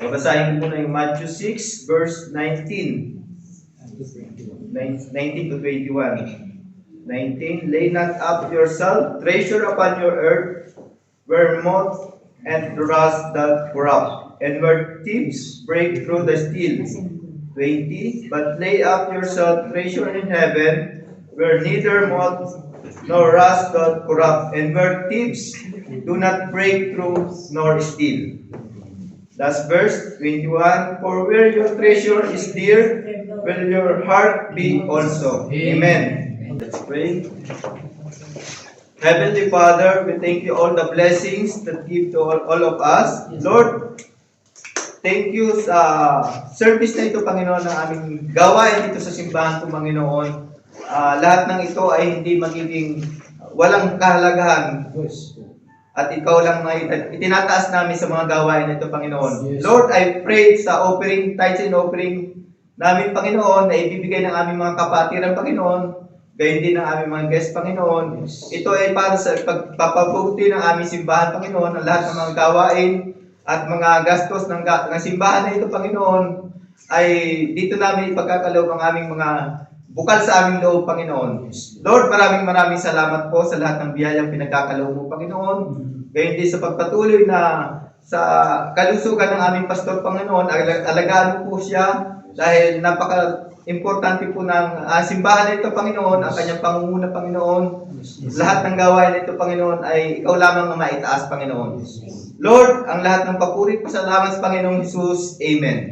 Babasahin ko muna yung Matthew 6, verse 19. 19 to 21. 19, lay not up yourself treasure upon your earth, where moth and rust doth corrupt, and where thieves break through the steel. 20, but lay up yourself treasure in heaven, where neither moth nor rust doth corrupt, and where thieves do not break through nor steal. Last verse 21, for where your treasure is dear, will your heart be also. Amen. Let's pray. Heavenly Father, we thank you all the blessings that give to all of us. Lord, thank you sa service na ito, Panginoon, ng aming gawain dito sa simbahan ko, Panginoon. Lahat ng ito ay hindi magiging walang kahalagahan. At ikaw lang na itinataas namin sa mga gawain na ito, Panginoon. Lord, I pray sa offering, tithes and offering namin, Panginoon, na ibibigay ng aming mga kapatiran, Panginoon. Gayon din ang aming mga guest, Panginoon. Ito ay para sa pagpapabuti ng aming simbahan, Panginoon, ang lahat ng mga gawain at mga gastos ng simbahan na ito, Panginoon, ay dito namin ipagkakaloob ang aming mga bukal sa aming loob, Panginoon. Lord, maraming salamat po sa lahat ng biyayang pinagkakaloob mo, Panginoon. Gayon din sa pagpatuloy na sa kalusugan ng aming pastor, Panginoon. Alagaan mo po siya dahil importante po ng simbahan na ito, Panginoon, ang kanyang pangunguna, Panginoon. Lahat ng gawain na ito, Panginoon, ay ikaw lamang ang maitaas, Panginoon. Lord, ang lahat ng papuri, pasalamat sa Panginoong Jesus. Amen.